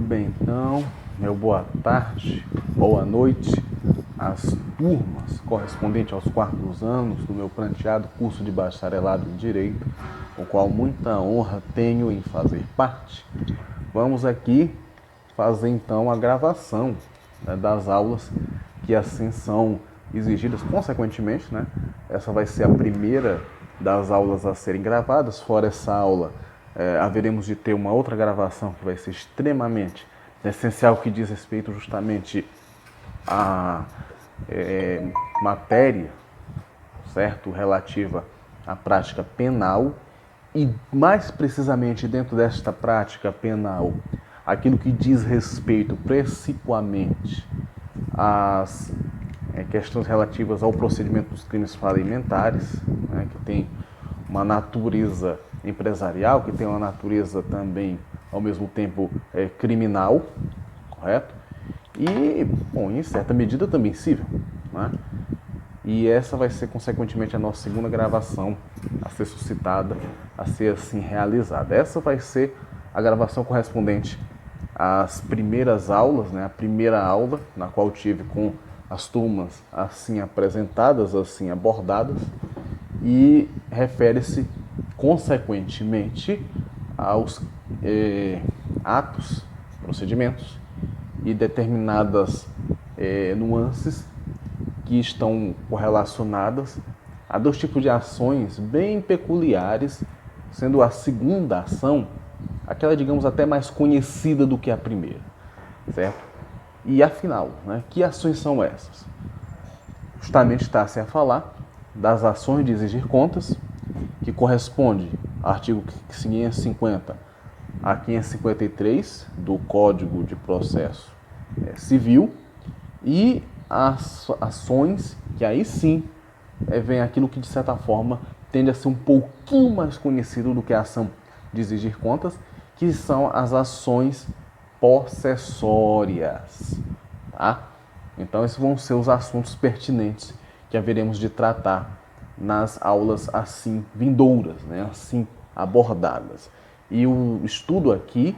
bem, então, meu boa tarde, boa noite às turmas correspondentes aos 4º anos do meu pranteado curso de bacharelado em Direito, o qual muita honra tenho em fazer parte. Vamos aqui fazer então a gravação, das aulas que assim são exigidas consequentemente, Essa vai ser a primeira das aulas a serem gravadas. Fora essa aula, haveremos de ter uma outra gravação que vai ser extremamente essencial, que diz respeito justamente à matéria, certo? Relativa à prática penal e, mais precisamente, dentro desta prática penal, aquilo que diz respeito principalmente às questões relativas ao procedimento dos crimes falimentares, que tem uma natureza empresarial, que tem uma natureza também, ao mesmo tempo, criminal, correto? E, bom, em certa medida também civil, E essa vai ser, consequentemente, a nossa segunda gravação a ser suscitada, a ser assim realizada. Essa vai ser a gravação correspondente às primeiras aulas, A primeira aula, na qual tive com as turmas assim apresentadas, assim abordadas, e refere-se, consequentemente, aos atos, procedimentos e determinadas nuances que estão correlacionadas a 2 tipos de ações bem peculiares, sendo a segunda ação aquela, digamos, até mais conhecida do que a primeira, certo? E afinal, que ações são essas? Justamente está-se a falar das ações de exigir contas, que corresponde ao artigo 550 a 553 do Código de Processo Civil, e as ações que aí sim vem aquilo que de certa forma tende a ser um pouquinho mais conhecido do que a ação de exigir contas, que são as ações possessórias, Então esses vão ser os assuntos pertinentes que haveremos de tratar nas aulas assim vindouras, assim abordadas. E o estudo aqui,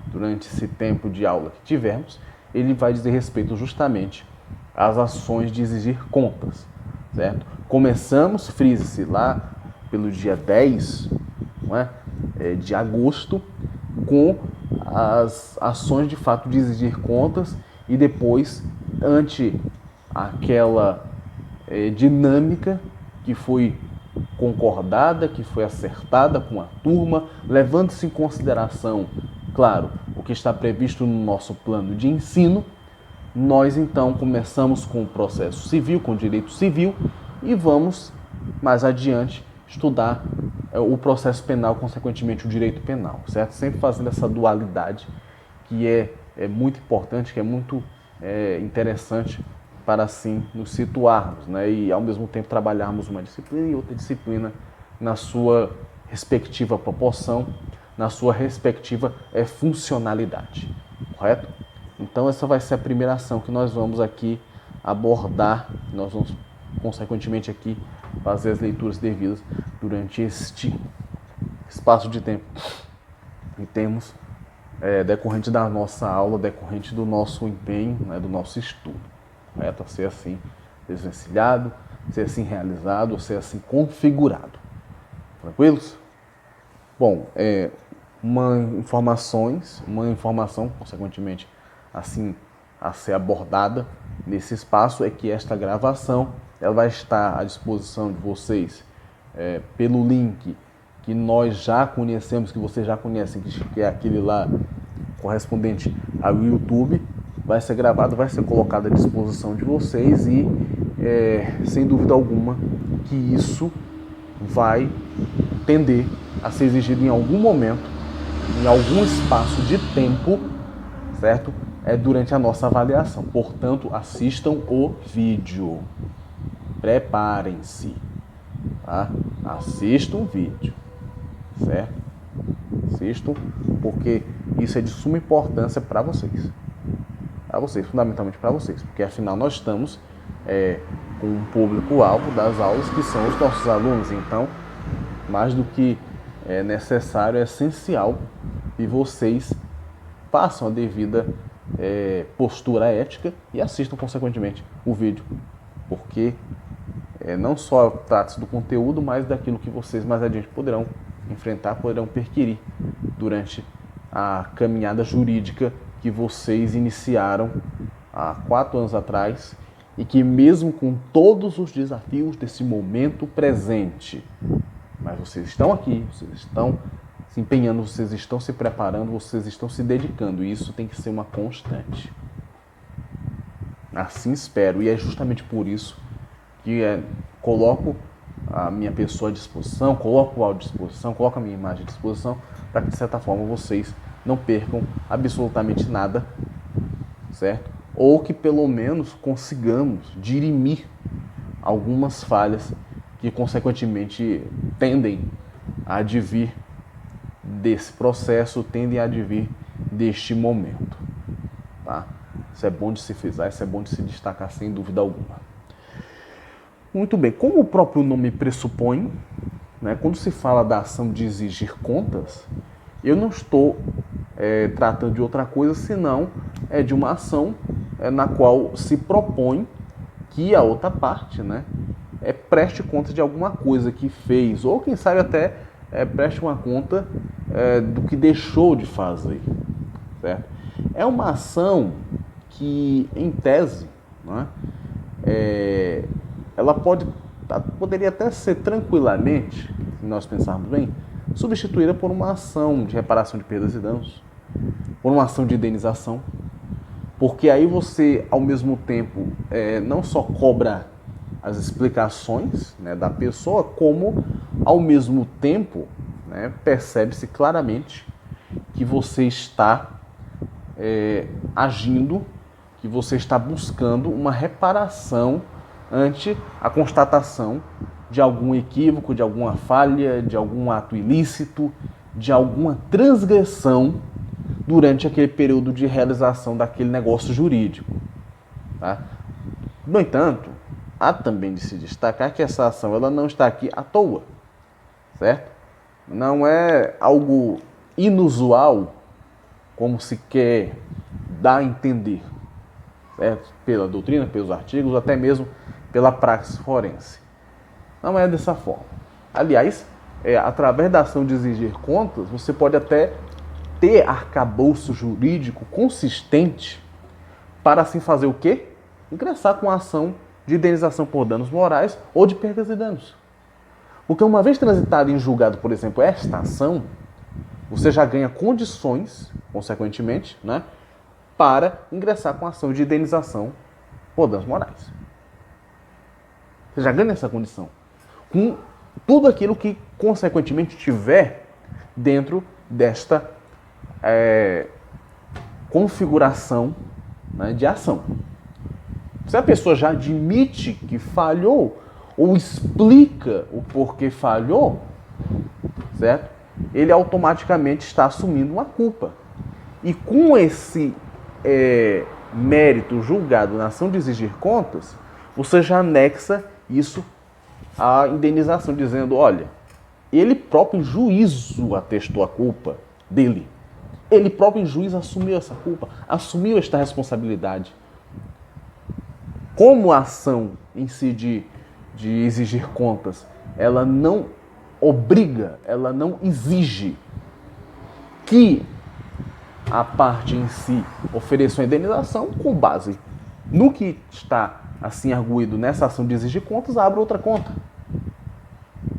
durante esse tempo de aula que tivermos, ele vai dizer respeito justamente às ações de exigir contas, certo? Começamos, frise-se, lá pelo dia 10 de agosto, com as ações de fato de exigir contas, e depois, ante aquela dinâmica que foi concordada, que foi acertada com a turma, levando-se em consideração, claro, o que está previsto no nosso plano de ensino, nós então começamos com o processo civil, com o direito civil, e vamos mais adiante estudar o processo penal, consequentemente o direito penal, certo? Sempre fazendo essa dualidade que é muito importante, que é muito interessante para assim nos situarmos, E ao mesmo tempo trabalharmos uma disciplina e outra disciplina na sua respectiva proporção, na sua respectiva funcionalidade, correto? Então essa vai ser a primeira ação que nós vamos aqui abordar. Nós vamos, consequentemente, aqui fazer as leituras devidas durante este espaço de tempo que temos decorrente da nossa aula, decorrente do nosso empenho, do nosso estudo, correto? A ser assim desvencilhado, ser assim realizado, ser assim configurado. Tranquilos? Bom, uma informação, consequentemente, assim a ser abordada nesse espaço é que esta gravação ela vai estar à disposição de vocês pelo link que nós já conhecemos, que vocês já conhecem, que é aquele lá correspondente ao YouTube. Vai ser gravado, vai ser colocado à disposição de vocês, e sem dúvida alguma que isso vai tender a ser exigido em algum momento, em algum espaço de tempo, certo? Durante a nossa avaliação. Portanto, assistam o vídeo. Preparem-se, Assistam o vídeo, certo? Assistam, porque isso é de suma importância para vocês. Fundamentalmente para vocês, porque afinal nós estamos com um público-alvo das aulas que são os nossos alunos. Então, mais do que necessário, é essencial que vocês façam a devida postura ética e assistam, consequentemente, o vídeo. Porque não só trata-se do conteúdo, mas daquilo que vocês mais adiante poderão enfrentar, poderão perquirir durante a caminhada jurídica que vocês iniciaram há 4 anos atrás e que, mesmo com todos os desafios desse momento presente, mas vocês estão aqui, vocês estão se empenhando, vocês estão se preparando, vocês estão se dedicando, e isso tem que ser uma constante. Assim espero, e é justamente por isso que coloco a minha pessoa à disposição, coloco o áudio à disposição, coloco a minha imagem à disposição, para que, de certa forma, vocês não percam absolutamente nada, certo? Ou que, pelo menos, consigamos dirimir algumas falhas que, consequentemente, tendem a advir desse processo, tendem a advir deste momento. Tá? Isso é bom de se frisar, isso é bom de se destacar, sem dúvida alguma. Muito bem, como o próprio nome pressupõe, né, quando se fala da ação de exigir contas, eu não estou tratando de outra coisa senão de uma ação na qual se propõe que a outra parte, né, preste conta de alguma coisa que fez, ou quem sabe até preste uma conta do que deixou de fazer. Certo? É uma ação que, em tese, né, ela poderia até ser tranquilamente, se nós pensarmos bem, substituída por uma ação de reparação de perdas e danos, por uma ação de indenização, porque aí você, ao mesmo tempo, não só cobra as explicações, né, da pessoa, como, ao mesmo tempo, né, percebe-se claramente que você está agindo, que você está buscando uma reparação ante a constatação de algum equívoco, de alguma falha, de algum ato ilícito, de alguma transgressão durante aquele período de realização daquele negócio jurídico. Tá? No entanto, há também de se destacar que essa ação ela não está aqui à toa, certo? Não é algo inusual, como se quer dar a entender, certo? Pela doutrina, pelos artigos, até mesmo pela praxis forense. Não é dessa forma. Aliás, através da ação de exigir contas, você pode até ter arcabouço jurídico consistente para assim fazer o quê? Ingressar com a ação de indenização por danos morais ou de perdas e danos. Porque uma vez transitada em julgado, por exemplo, esta ação, você já ganha condições, consequentemente, né, para ingressar com a ação de indenização por danos morais. Você já ganha essa condição. Com tudo aquilo que, consequentemente, tiver dentro desta configuração, né, de ação. Se a pessoa já admite que falhou, ou explica o porquê falhou, certo? Ele automaticamente está assumindo uma culpa. E com esse mérito julgado na ação de exigir contas, você já anexa isso à indenização, dizendo, olha, ele próprio em juízo atestou a culpa dele. Ele próprio em juízo assumiu essa culpa, assumiu esta responsabilidade. Como a ação em si de exigir contas, ela não obriga, ela não exige que a parte em si ofereça uma indenização, com base no que está assim arguído nessa ação de exigir contas, abre outra conta.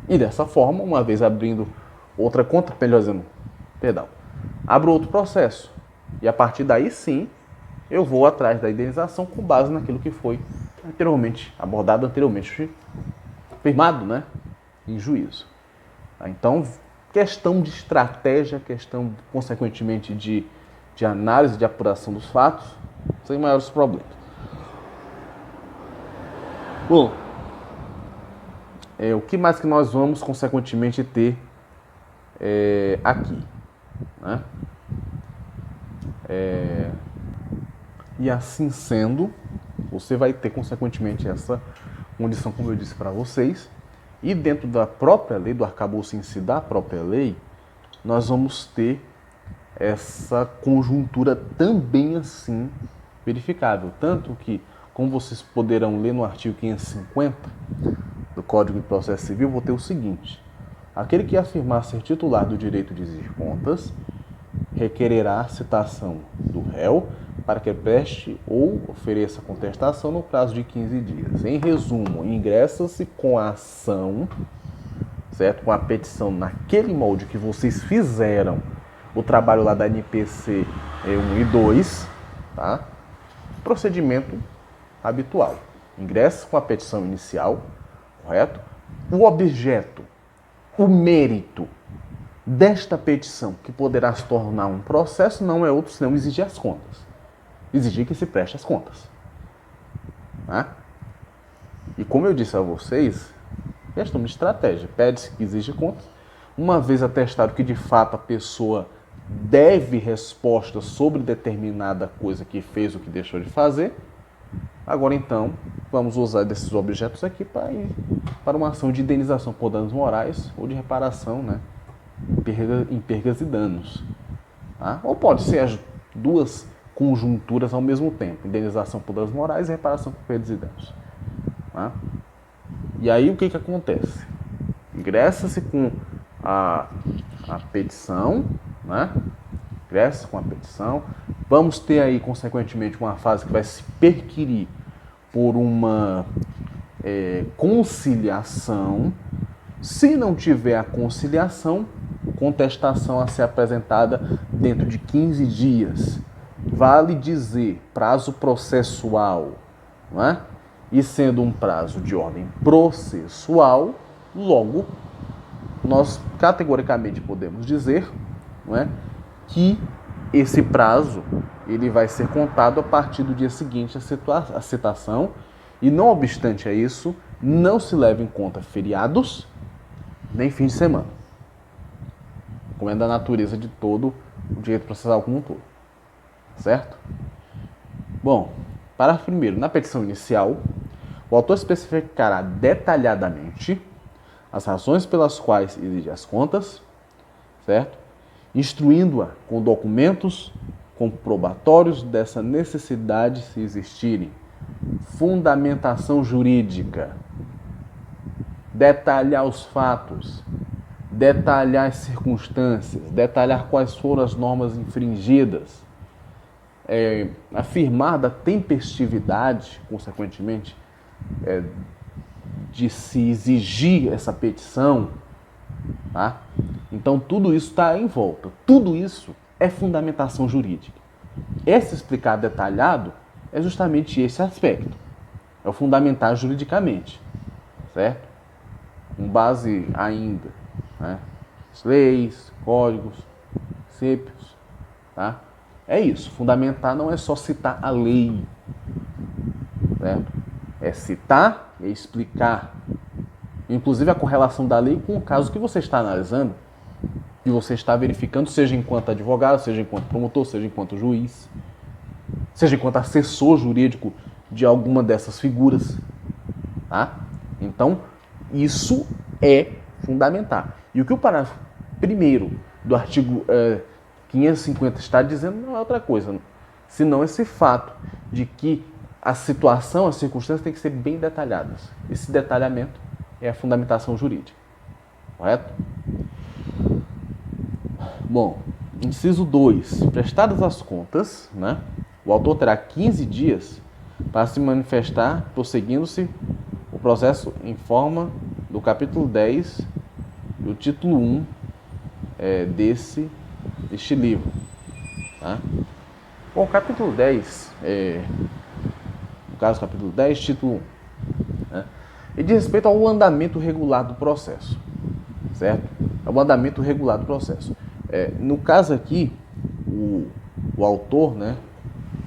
E dessa forma, uma vez abrindo outra conta, abro outro processo. E a partir daí sim, eu vou atrás da indenização com base naquilo que foi anteriormente abordado, anteriormente firmado, né, em juízo. Então, questão de estratégia, questão, consequentemente, de análise, de apuração dos fatos, sem maiores problemas. Bom, o que mais que nós vamos, consequentemente, ter aqui, né? E assim sendo, você vai ter, consequentemente, essa condição, como eu disse para vocês, e dentro da própria lei, do arcabouço em si da própria lei, nós vamos ter essa conjuntura também assim verificável. Tanto que, como vocês poderão ler no artigo 550 do Código de Processo Civil, vou ter o seguinte: aquele que afirmar ser titular do direito de exigir contas requererá a citação do réu para que preste ou ofereça contestação no prazo de 15 dias. Em resumo, ingressa-se com a ação, certo? Com a petição naquele molde que vocês fizeram o trabalho lá da NPC 1 e 2, tá? Procedimento habitual. Ingressa com a petição inicial, correto? O objeto, o mérito desta petição, que poderá se tornar um processo, não é outro senão exigir as contas. Exigir que se preste as contas. Tá? E como eu disse a vocês, questão de estratégia. Pede-se que exija contas. Uma vez atestado que de fato a pessoa deve resposta sobre determinada coisa que fez ou que deixou de fazer, agora então vamos usar desses objetos aqui para uma ação de indenização por danos morais ou de reparação, né, em perdas e danos. Tá? Ou pode ser as duas conjunturas ao mesmo tempo, indenização por danos morais e reparação por perdas e danos. Tá? E aí o que acontece? Ingressa-se com a petição, né? Ingressa com a petição. Vamos ter aí, consequentemente, uma fase que vai se perquirir por uma conciliação. Se não tiver a conciliação, contestação a ser apresentada dentro de 15 dias. Vale dizer, prazo processual, não é? E sendo um prazo de ordem processual, logo, nós categoricamente podemos dizer, não é, que esse prazo ele vai ser contado a partir do dia seguinte à citação, e não obstante a isso, não se leva em conta feriados nem fim de semana, como é da natureza de todo o direito processual como um todo. Certo? Bom, parágrafo primeiro. Na petição inicial, o autor especificará detalhadamente as razões pelas quais exige as contas, certo? Instruindo-a com documentos comprobatórios dessa necessidade se existirem. Fundamentação jurídica. Detalhar os fatos. Detalhar as circunstâncias. Detalhar quais foram as normas infringidas. Afirmar da tempestividade, consequentemente, de se exigir essa petição, tá? Então tudo isso está em volta. Tudo isso é fundamentação jurídica. Esse explicar detalhado é justamente esse aspecto. É o fundamentar juridicamente, certo? Com base ainda, né, leis, códigos, princípios, tá? É isso. Fundamentar não é só citar a lei, certo? É citar e explicar, inclusive a correlação da lei com o caso que você está analisando, que você está verificando, seja enquanto advogado, seja enquanto promotor, seja enquanto juiz, seja enquanto assessor jurídico de alguma dessas figuras, tá? Então, isso é fundamentar. E o que o parágrafo 1º do artigo 550 está dizendo não é outra coisa, senão esse fato de que a situação, as circunstâncias têm que ser bem detalhadas. Esse detalhamento é a fundamentação jurídica. Correto? Bom, inciso 2. Prestadas as contas, né, o autor terá 15 dias para se manifestar, prosseguindo-se o processo em forma do capítulo 10 do título 1 deste livro. Tá? Bom, capítulo 10, no caso, capítulo 10, título 1, né, ele diz respeito ao andamento regular do processo, certo? Ao andamento regular do processo. No caso aqui, o autor, né,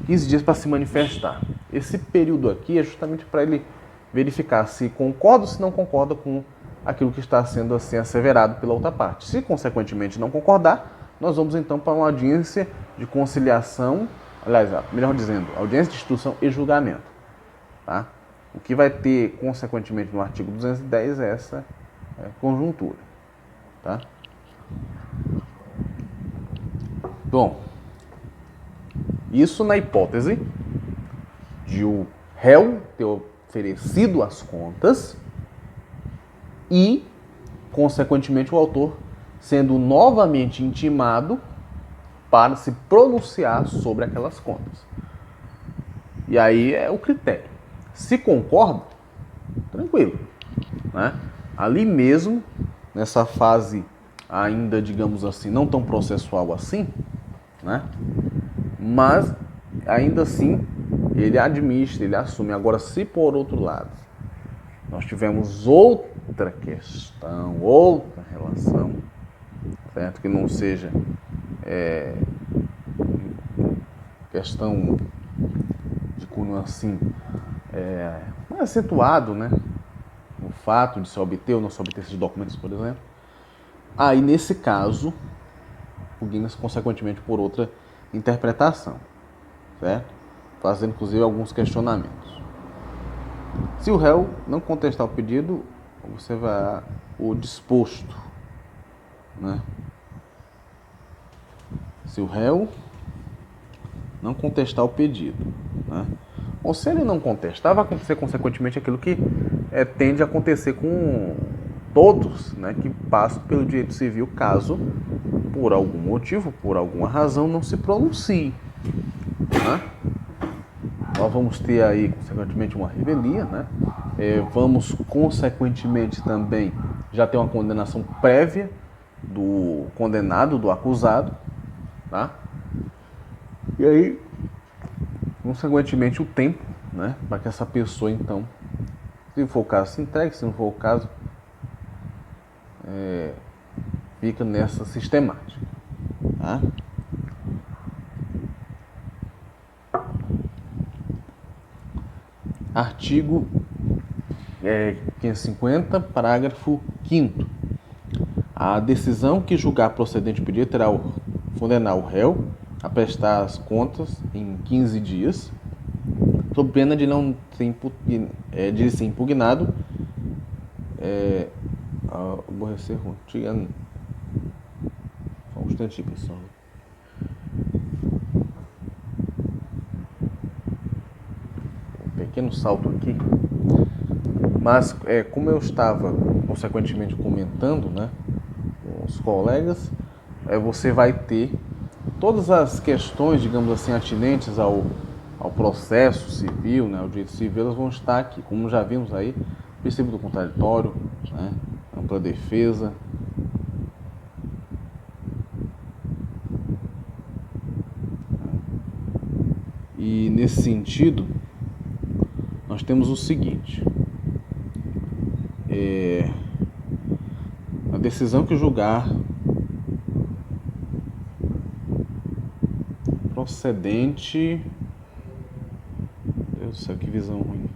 15 dias para se manifestar. Esse período aqui é justamente para ele verificar se concorda ou se não concorda com aquilo que está sendo assim asseverado pela outra parte. Se, consequentemente, não concordar, nós vamos então para uma audiência de conciliação, aliás, melhor dizendo, audiência de instrução e julgamento. Tá? O que vai ter, consequentemente, no artigo 210 é essa conjuntura. Tá? Bom, isso na hipótese de o réu ter oferecido as contas e, consequentemente, o autor sendo novamente intimado para se pronunciar sobre aquelas contas. E aí é o critério. Se concorda, tranquilo, né? Ali mesmo, nessa fase ainda, digamos assim, não tão processual assim, né? Mas ainda assim ele administra, ele assume. Agora, se por outro lado nós tivemos outra questão, outra relação, certo? Que não seja questão de cunho assim, mais acentuado, né? O fato de se obter ou não se obter esses documentos, por exemplo. Aí, nesse caso, o Guinness, consequentemente, por outra interpretação, certo? Fazendo, inclusive, alguns questionamentos. Se o réu não contestar o pedido, você vai o disposto, né? Se o réu não contestar o pedido, né? Ou se ele não contestar, vai acontecer, consequentemente, aquilo que tende a acontecer com todos, né, que passam pelo direito civil, caso, por algum motivo, por alguma razão, não se pronuncie, né? Nós vamos ter aí, consequentemente, uma revelia, né? Vamos, consequentemente, também já ter uma condenação prévia do condenado, do acusado, tá? E aí, consequentemente, o tempo, né, para que essa pessoa, então, se for o caso, se entregue, se não for o caso, fica nessa sistemática, tá? Artigo 550, parágrafo 5º. A decisão que julgar procedente o pedido terá o condenar o réu a prestar as contas em 15 dias, sob pena de não ser de ser impugnado aborrecer rotina. Só um instantinho, pessoal. Um pequeno salto aqui. Mas, como eu estava, consequentemente, comentando, né, com os colegas, você vai ter todas as questões, digamos assim, atinentes ao processo civil, né, ao direito civil, elas vão estar aqui, como já vimos aí, princípio do contraditório, né, ampla defesa. E nesse sentido, nós temos o seguinte: a decisão que julgar procedente. Deus do céu, que visão ruim.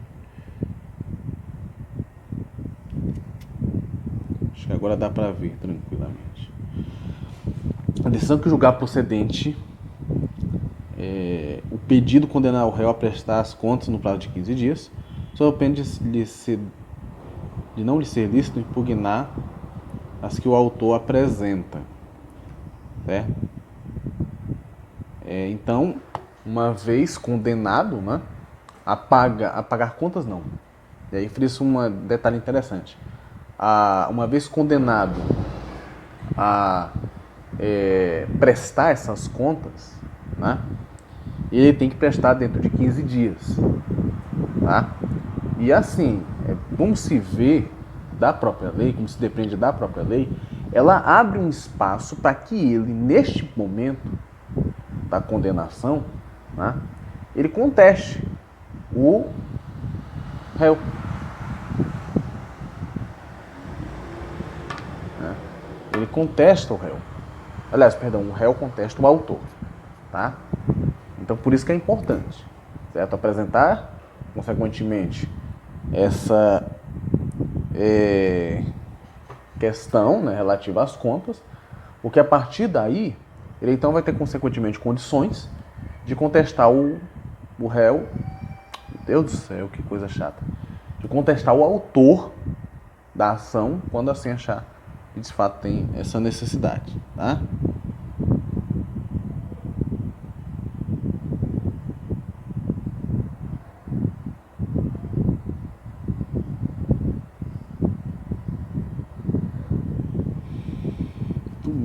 Acho que agora dá para ver tranquilamente. A decisão que julgar procedente o pedido condenar o réu a prestar as contas no prazo de 15 dias, sob pena de não lhe ser lícito impugnar as que o autor apresenta, certo? Então, uma vez condenado, né, a pagar contas, não. E aí frisou um detalhe interessante. Uma vez condenado a prestar essas contas, né, ele tem que prestar dentro de 15 dias. Tá? E assim, como se vê da própria lei, como se depende da própria lei, ela abre um espaço para que ele, neste momento da condenação, né, ele conteste o réu. Ele contesta o réu. Aliás, perdão, o réu contesta o autor. Tá? Então, por isso que é importante, certo? Apresentar, consequentemente, essa questão, né, relativa às contas, porque a partir daí, ele então vai ter, consequentemente, condições de contestar o réu. Meu Deus do céu, que coisa chata. De contestar o autor da ação, quando assim achar que de fato tem essa necessidade, tá?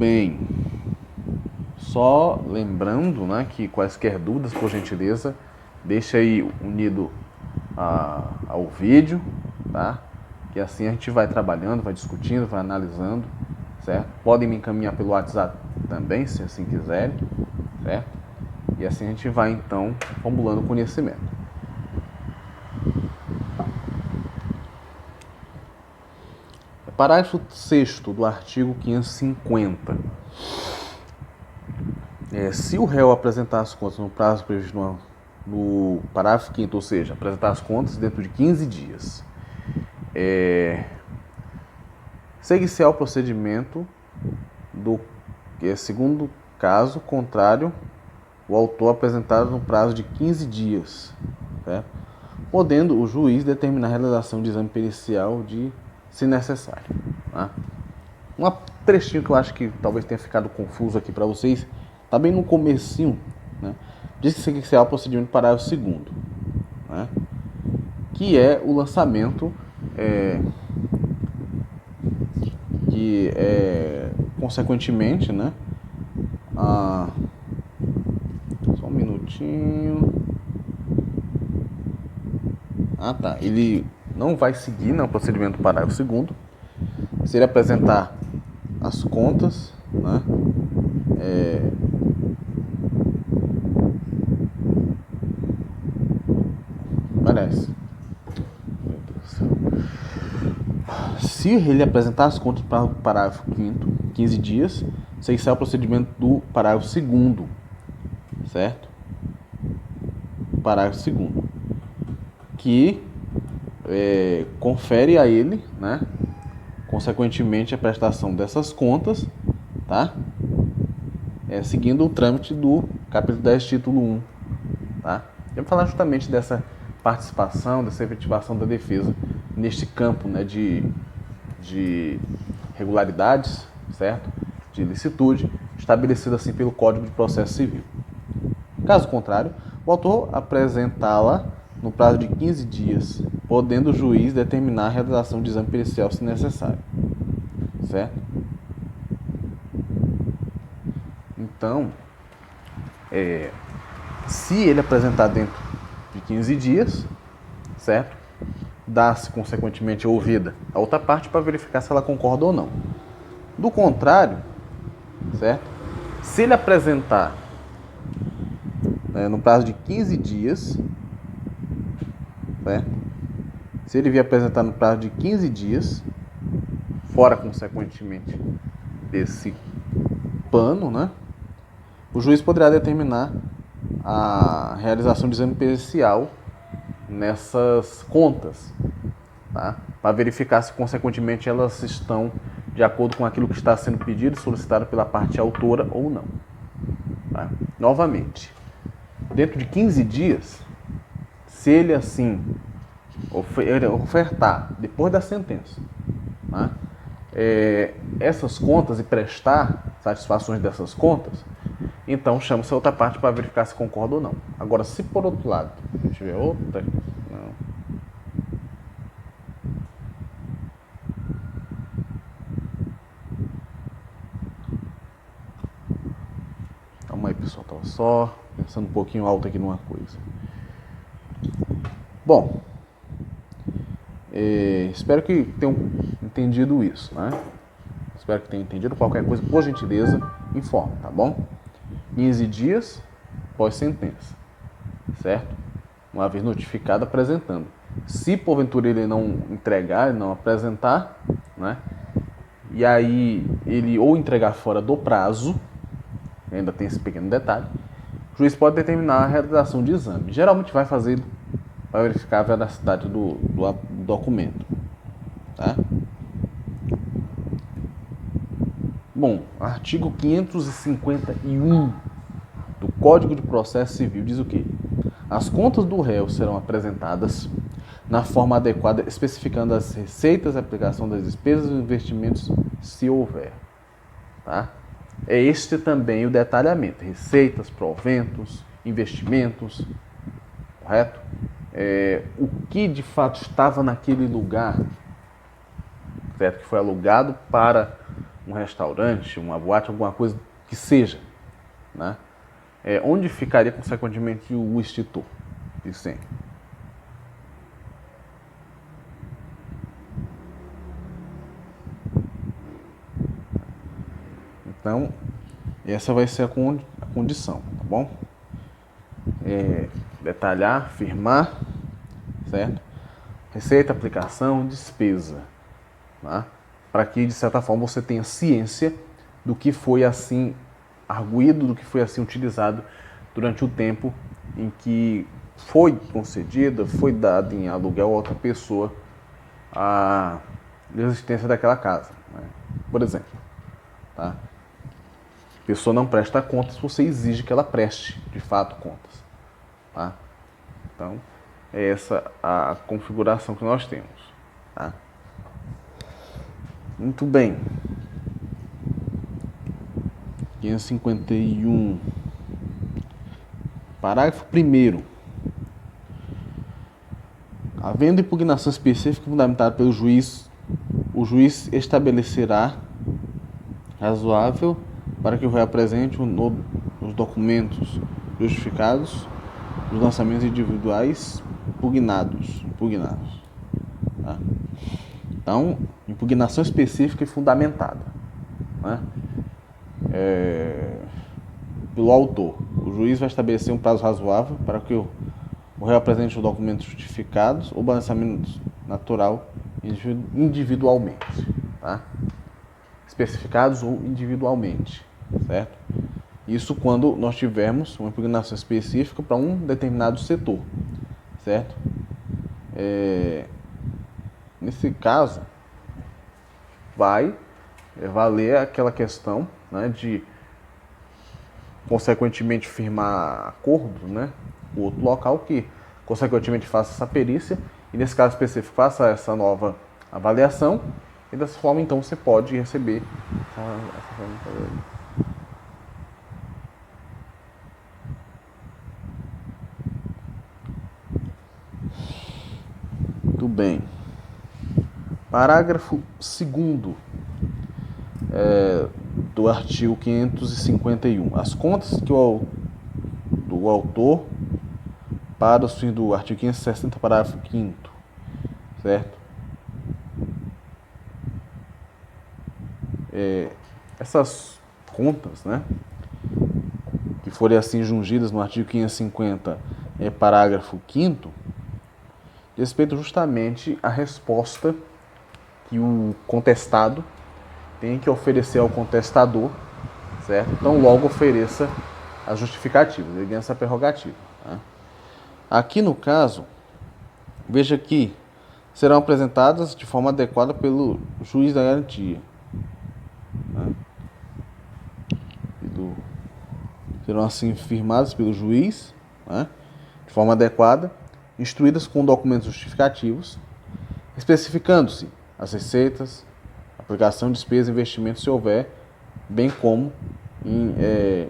bem. Só lembrando, né, que quaisquer dúvidas, por gentileza, deixa aí unido ao vídeo, tá? Que assim a gente vai trabalhando, vai discutindo, vai analisando, certo? Podem me encaminhar pelo WhatsApp também, se assim quiserem, certo? E assim a gente vai então formulando o conhecimento. Parágrafo 6º do artigo 550. Se o réu apresentar as contas no prazo previsto no parágrafo 5º, ou seja, apresentar as contas dentro de 15 dias, segue-se ao procedimento do segundo caso contrário, o autor apresentado no prazo de 15 dias, certo? Podendo o juiz determinar a realização de exame pericial se necessário. Tá? Um trechinho que eu acho que talvez tenha ficado confuso aqui para vocês, está bem no comecinho, né? Diz que segue-se ao procedimento do parágrafo 2º, né? Que é o lançamento consequentemente, né? Só um minutinho. Tá. Ele não vai seguir, né, o procedimento do parágrafo 2º. Se ele apresentar as contas, né? Parece. Meu Deus do céu. Se ele apresentar as contas para o parágrafo 5º, 15 dias, segue-se ao procedimento do parágrafo 2º, certo? Parágrafo 2º, que confere a ele, né, consequentemente, a prestação dessas contas, tá? Seguindo o trâmite do capítulo 10, título 1, tá? Eu vou falar justamente dessa participação, dessa efetivação da defesa neste campo, né, de regularidades, certo? De ilicitude, estabelecido assim pelo Código de Processo Civil. Caso contrário, o autor apresentá-la no prazo de 15 dias, podendo o juiz determinar a realização de exame pericial se necessário, certo? Então, se ele apresentar dentro de 15 dias, certo? Dá-se, consequentemente, ouvida a outra parte para verificar se ela concorda ou não. Do contrário, certo? Se ele apresentar no prazo de 15 dias, certo? Se ele vier apresentar no prazo de 15 dias, fora, consequentemente, desse pano, né? O juiz poderá determinar a realização de exame pericial nessas contas, tá? Para verificar se, consequentemente, elas estão de acordo com aquilo que está sendo pedido e solicitado pela parte autora ou não. Tá? Novamente, dentro de 15 dias, se ele assim ofertar, depois da sentença, tá? Essas contas e prestar satisfações dessas contas, então chama-se a outra parte para verificar se concorda ou não. Agora, se por outro lado a gente tiver outra, não. Calma aí, pessoal, estava só pensando um pouquinho alto aqui numa coisa. Bom, espero que tenham entendido isso, né? Espero que tenham entendido. Qualquer coisa, por gentileza, informe, tá bom? 15 dias pós-sentença, certo? Uma vez notificado, apresentando. Se porventura ele não entregar, ele não apresentar, né? E aí ele ou entregar fora do prazo, ainda tem esse pequeno detalhe, o juiz pode determinar a realização de exame. Geralmente vai verificar a veracidade do documento, tá? Bom, artigo 551 do Código de Processo Civil diz o quê? As contas do réu serão apresentadas na forma adequada, especificando as receitas, a aplicação das despesas e investimentos, se houver. Tá? É este também o detalhamento: receitas, proventos, investimentos, correto? O que de fato estava naquele lugar, certo? Que foi alugado para um restaurante, uma boate, alguma coisa que seja, né? Onde ficaria, consequentemente, o extintor? Dizem. Então, essa vai ser a condição, tá bom? Detalhar, firmar, certo? Receita, aplicação, despesa, tá? Para que, de certa forma, você tenha ciência do que foi assim arguído, do que foi assim utilizado durante o tempo em que foi concedida, foi dado em aluguel a outra pessoa a existência daquela casa, né? Por exemplo, tá? A pessoa não presta contas, você exige que ela preste, de fato, contas, tá? Então, é essa a configuração que nós temos, tá? Muito bem. 551. Parágrafo 1º. Havendo impugnação específica fundamentada pelo juiz, o juiz estabelecerá razoável para que o réu apresente os documentos justificados dos lançamentos individuais impugnados. Tá? Então, impugnação específica e fundamentada, né? Pelo autor. O juiz vai estabelecer um prazo razoável para que o réu apresente os documentos justificados ou balanceamento natural individualmente, tá? Especificados ou individualmente, certo? Isso quando nós tivermos uma impugnação específica para um determinado setor, certo? Nesse caso, vai valer aquela questão, né, de consequentemente firmar acordo, né, com outro local que consequentemente faça essa perícia e nesse caso específico faça essa nova avaliação e dessa forma então você pode receber essa Muito bem. Parágrafo 2º do artigo 551. As contas que do autor para os fins do artigo 560, parágrafo 5º, certo? Essas contas, né, que forem assim jungidas no artigo 550, parágrafo 5º, respeita justamente a resposta que o contestado tem que oferecer ao contestador, certo? Então logo ofereça as justificativas, ele ganha essa prerrogativa, tá? Aqui no caso, veja que serão apresentadas de forma adequada pelo juiz da garantia, né? Serão assim firmadas pelo juiz, né, de forma adequada, instruídas com documentos justificativos, especificando-se as receitas, aplicação, despesa, investimento, se houver, bem como em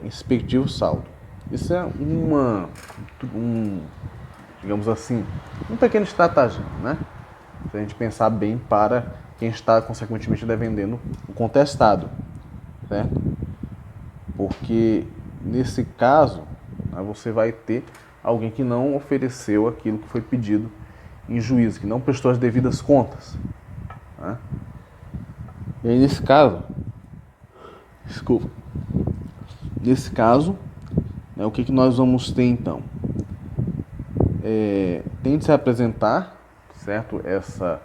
respectivo saldo. Isso é digamos assim, um pequeno estratagema, né? Se a gente pensar bem para quem está consequentemente defendendo o contestado, certo? Porque nesse caso, né, você vai ter alguém que não ofereceu aquilo que foi pedido em juízo, que não prestou as devidas contas, né? E aí nesse caso, né, o que nós vamos ter então? Tem de se apresentar, certo, essa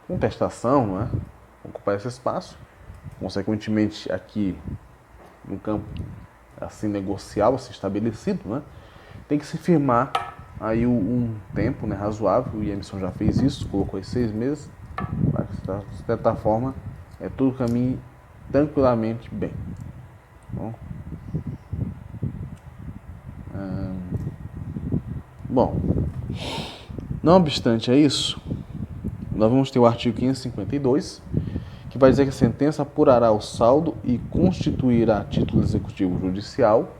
contestação, né, ocupar esse espaço, consequentemente aqui no campo assim negocial, assim estabelecido, né, tem que se firmar aí um tempo, né, razoável, e a emissão já fez isso, colocou aí 6 meses, para que de certa forma tudo caminhe tranquilamente bem. Bom, não obstante a isso, nós vamos ter o artigo 552, que vai dizer que a sentença apurará o saldo e constituirá a título executivo judicial,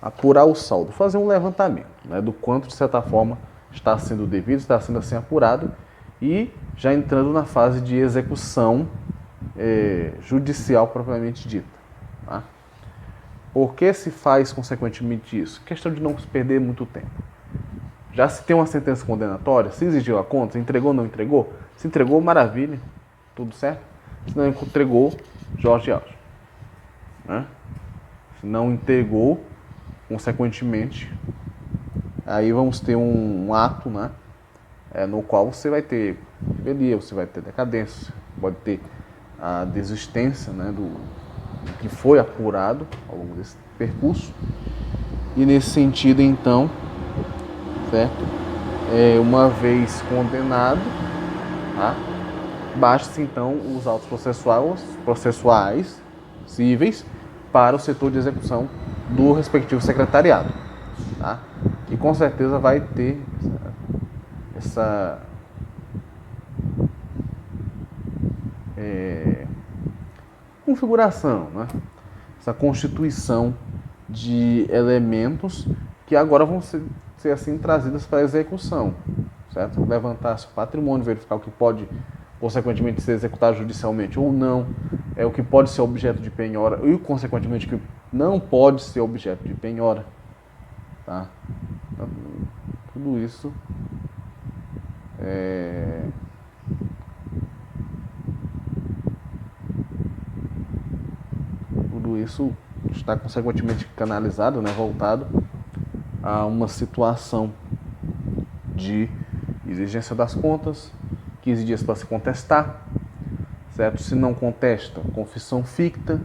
apurar o saldo, fazer um levantamento, né, do quanto, de certa forma, está sendo devido, está sendo assim apurado, e já entrando na fase de execução judicial propriamente dita. Tá? Por que se faz consequentemente isso? Questão de não se perder muito tempo. Já se tem uma sentença condenatória, se exigiu a conta, entregou ou não entregou? Se entregou, maravilha, tudo certo. Se não entregou, Jorge Alves. Né? Se não entregou, consequentemente, aí vamos ter um ato, né, no qual você vai ter rebelia, você vai ter decadência, pode ter a desistência, né, do que foi apurado ao longo desse percurso. E nesse sentido, então, certo? Uma vez condenado, tá? Basta-se então os autos processuais cíveis para o setor de execução do respectivo secretariado, tá? E com certeza vai ter essa configuração, né? Essa constituição de elementos que agora vão ser assim trazidas para a execução, certo? Levantar seu patrimônio, verificar o que pode consequentemente ser executado judicialmente ou não, o que pode ser objeto de penhora e consequentemente o que não pode ser objeto de penhora, tá? Então, tudo isso está consequentemente canalizado, né, voltado a uma situação de exigência das contas, 15 dias para se contestar, certo? Se não contesta, confissão ficta,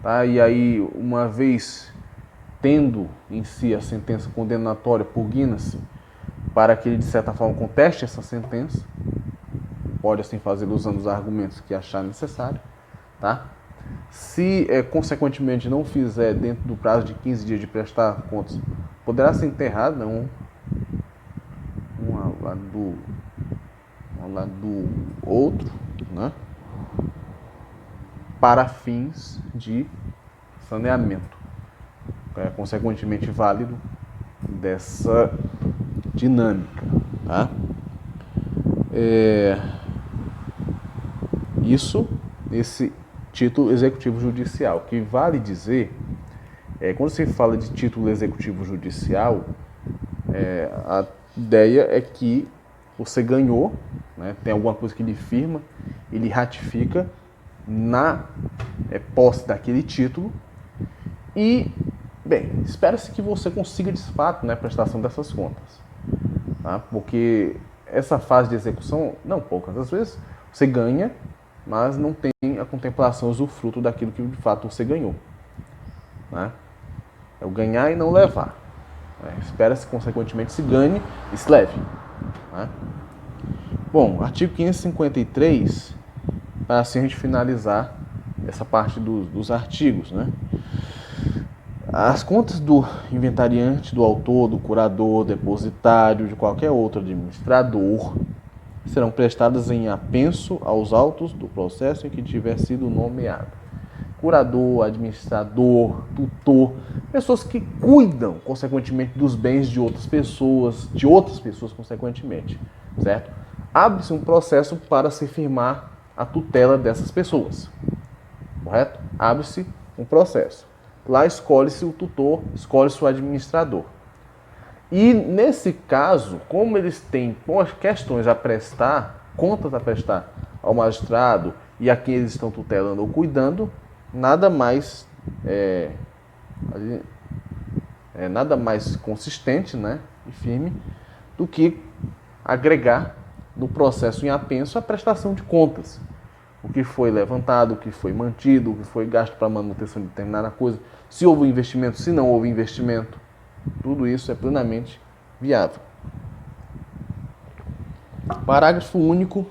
tá? E aí, uma vez tendo em si a sentença condenatória, pugna-se para que ele, de certa forma, conteste essa sentença, pode assim fazer usando os argumentos que achar necessário, tá? Se, consequentemente, não fizer dentro do prazo de 15 dias de prestar contas, poderá ser enterrado, né, um ao lado do outro, né, para fins de saneamento, consequentemente válido dessa dinâmica. Tá? Esse título executivo judicial, que vale dizer, quando se fala de título executivo judicial, a ideia é que você ganhou, né, tem alguma coisa que ele firma, ele ratifica na posse daquele título e, bem, espera-se que você consiga de fato, né, a prestação dessas contas. Tá? Porque essa fase de execução, não poucas das vezes, você ganha, mas não tem a contemplação, usufruto daquilo que de fato você ganhou. Né? É o ganhar e não levar. Espera-se, consequentemente, se ganhe e se leve. Né? Bom, artigo 553, para assim a gente finalizar essa parte dos artigos. Né? As contas do inventariante, do autor, do curador, depositário, de qualquer outro administrador, serão prestadas em apenso aos autos do processo em que tiver sido nomeado. Curador, administrador, tutor, pessoas que cuidam, consequentemente, dos bens de outras pessoas, consequentemente, certo? Abre-se um processo para se firmar a tutela dessas pessoas, correto? Abre-se um processo. Lá escolhe-se o tutor, escolhe-se o administrador. E nesse caso, como eles têm questões a prestar, contas a prestar ao magistrado e a quem eles estão tutelando ou cuidando, nada mais consistente, né, e firme do que agregar no processo em apenso a prestação de contas. O que foi levantado, o que foi mantido, o que foi gasto para manutenção de determinada coisa, se houve investimento, se não houve investimento, tudo isso é plenamente viável. Parágrafo único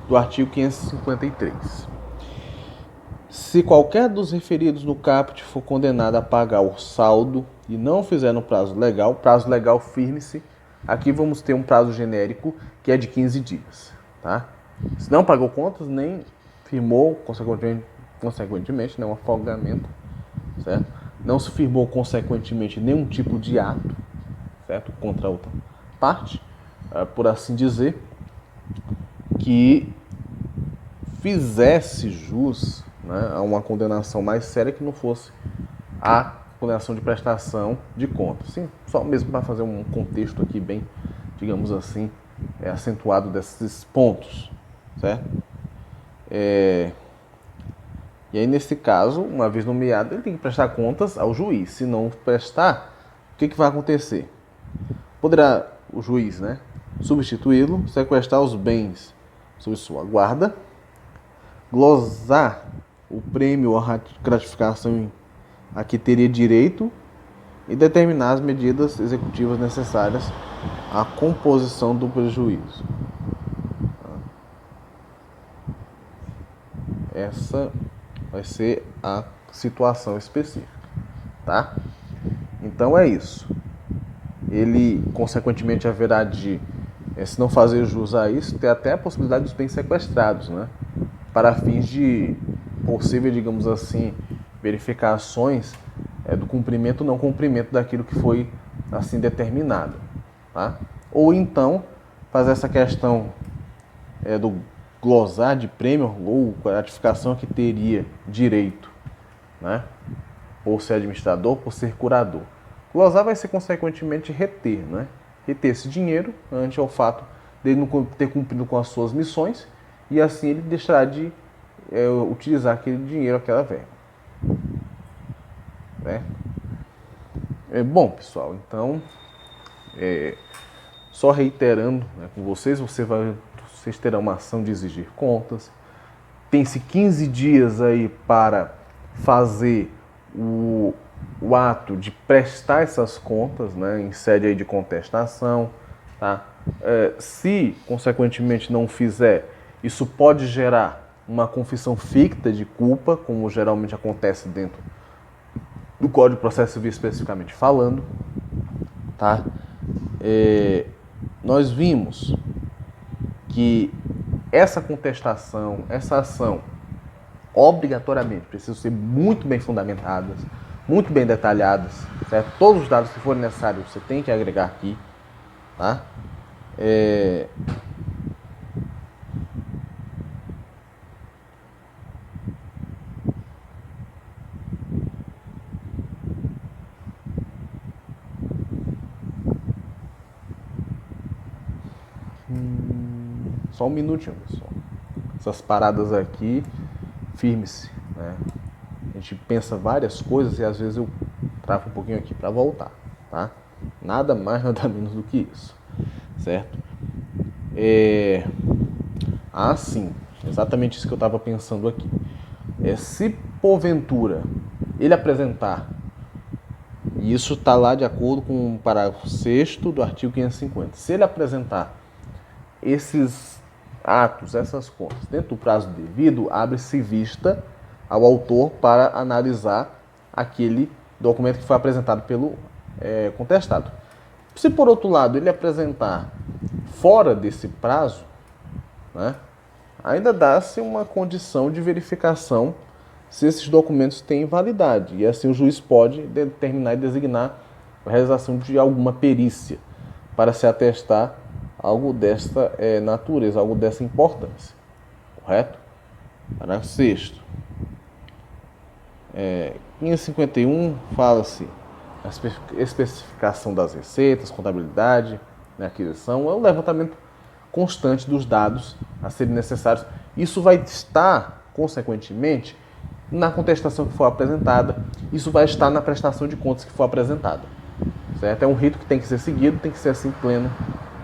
do artigo 553. Se qualquer dos referidos no caput for condenado a pagar o saldo e não fizer no prazo legal firme-se. Aqui vamos ter um prazo genérico que é de 15 dias. Tá? Se não pagou contas, nem firmou, consequentemente, né, um afogamento, certo? Não se firmou, consequentemente, nenhum tipo de ato, certo? Contra a outra parte, por assim dizer, que fizesse jus, né, a uma condenação mais séria que não fosse a condenação de prestação de contas. Sim, só mesmo para fazer um contexto aqui bem, digamos assim, acentuado desses pontos, certo? E aí, nesse caso, uma vez nomeado, ele tem que prestar contas ao juiz. Se não prestar, o que vai acontecer? Poderá o juiz, né, substituí-lo, sequestrar os bens sob sua guarda, glosar o prêmio ou a gratificação a que teria direito e determinar as medidas executivas necessárias à composição do prejuízo. Essa vai ser a situação específica, tá? Então é isso. Ele, consequentemente, haverá de, se não fazer jus a isso, ter até a possibilidade dos bens sequestrados, né? Para fins de possível, digamos assim, verificações do cumprimento ou não cumprimento daquilo que foi assim determinado, tá? Ou então fazer essa questão do glosar de prêmio ou gratificação que teria direito, né? Por ser administrador, por ser curador. Glosar vai ser, consequentemente, reter, né? Reter esse dinheiro ante o fato de ele não ter cumprido com as suas missões e assim ele deixará de utilizar aquele dinheiro, aquela verba. Né? Bom, pessoal, então, só reiterando, né, com vocês, vocês terão uma ação de exigir contas. Tem-se 15 dias aí para fazer o ato de prestar essas contas, né, em sede aí de contestação. Tá? Se, consequentemente, não fizer, isso pode gerar uma confissão ficta de culpa, como geralmente acontece dentro do Código de Processo Civil especificamente falando. Tá? Nós vimos que essa contestação, essa ação, obrigatoriamente precisam ser muito bem fundamentadas, muito bem detalhadas, certo? Todos os dados que forem necessários você tem que agregar aqui, tá? Só um minutinho, pessoal. Essas paradas aqui, firme-se, né? A gente pensa várias coisas e às vezes eu travo um pouquinho aqui para voltar, tá? Nada mais, nada menos do que isso, certo? Sim, exatamente isso que eu estava pensando aqui. Se porventura ele apresentar, e isso está lá de acordo com o parágrafo 6º do artigo 550, se ele apresentar esses atos, essas contas, dentro do prazo devido, abre-se vista ao autor para analisar aquele documento que foi apresentado pelo contestado. Se, por outro lado, ele apresentar fora desse prazo, né, ainda dá-se uma condição de verificação se esses documentos têm validade. E assim o juiz pode determinar e designar a realização de alguma perícia para se atestar algo desta natureza, algo dessa importância. Correto? Parágrafo 6º. 551 fala-se a especificação das receitas, contabilidade, né, aquisição, é o levantamento constante dos dados a serem necessários. Isso vai estar, consequentemente, na contestação que for apresentada, isso vai estar na prestação de contas que for apresentada. Certo? É um rito que tem que ser seguido, tem que ser assim pleno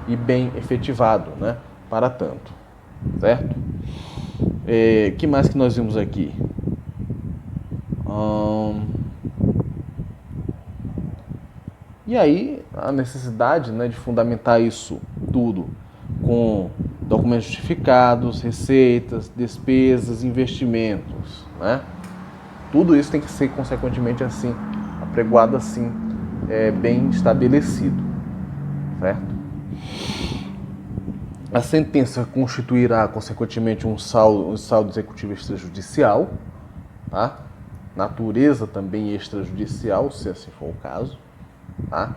e bem efetivado, né, para tanto. Certo? Que mais que nós vimos aqui? E aí, a necessidade, né, de fundamentar isso tudo com documentos justificados, receitas, despesas, investimentos, né? Tudo isso tem que ser, consequentemente, assim, apregoado assim, bem estabelecido, certo? A sentença constituirá, consequentemente, um saldo executivo extrajudicial, tá? Natureza também extrajudicial, se assim for o caso, tá?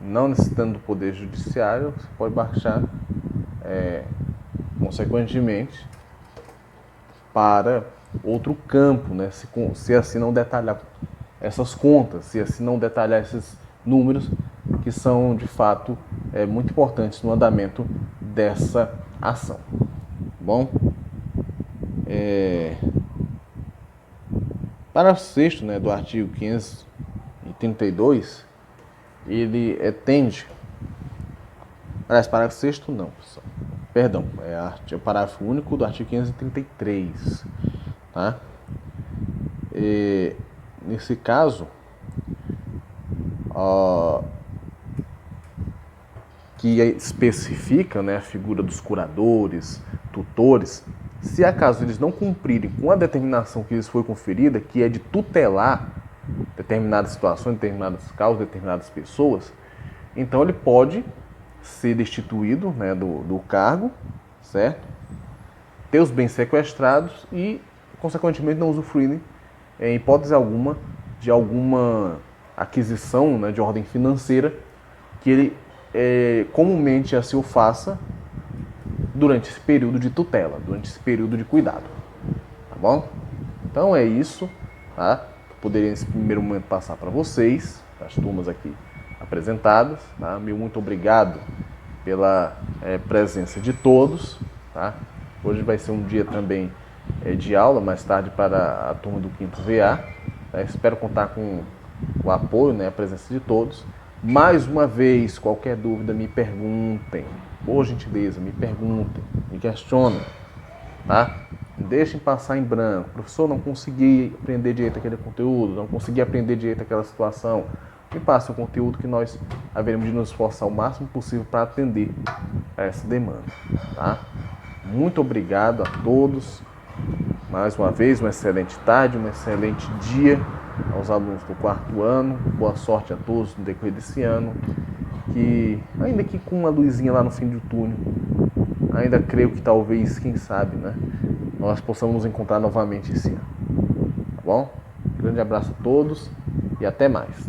Não necessitando do poder judiciário, você pode baixar, consequentemente, para outro campo, né? Se assim não detalhar essas contas, se assim não detalhar esses números que são de fato muito importantes no andamento dessa ação. Bom, parágrafo 6º, né, do artigo 532, ele tende. Aliás, parágrafo 6º não, pessoal. Perdão, é o parágrafo único do artigo 533. Tá? Nesse caso, que especifica, né, a figura dos curadores, tutores, se acaso eles não cumprirem com a determinação que lhes foi conferida, que é de tutelar determinadas situações, determinadas causas, determinadas pessoas, então ele pode ser destituído, né, do cargo, certo? Ter os bens sequestrados e, consequentemente, não usufruírem, em hipótese alguma, de alguma aquisição, né, de ordem financeira que ele comumente assim o faça durante esse período de tutela, durante esse período de cuidado. Tá bom? Então é isso, tá? Poderia nesse primeiro momento passar para vocês, as turmas aqui apresentadas, tá? Meu muito obrigado pela presença de todos, tá? Hoje vai ser um dia também de aula, mais tarde para a turma do 5º VA. Tá? Espero contar com o apoio, né, a presença de todos. Mais uma vez, qualquer dúvida, me perguntem. Por gentileza, me perguntem, me questionem. Tá? Deixem passar em branco. Professor, não consegui aprender direito aquele conteúdo, não consegui aprender direito aquela situação. Me passe o conteúdo que nós haveremos de nos esforçar o máximo possível para atender a essa demanda. Tá? Muito obrigado a todos. Mais uma vez, uma excelente tarde, um excelente dia aos alunos do 4º ano. Boa sorte a todos no decorrer desse ano. Que, ainda que com uma luzinha lá no fim do túnel, ainda creio que talvez, quem sabe, né, nós possamos nos encontrar novamente esse ano. Tá bom? Grande abraço a todos e até mais.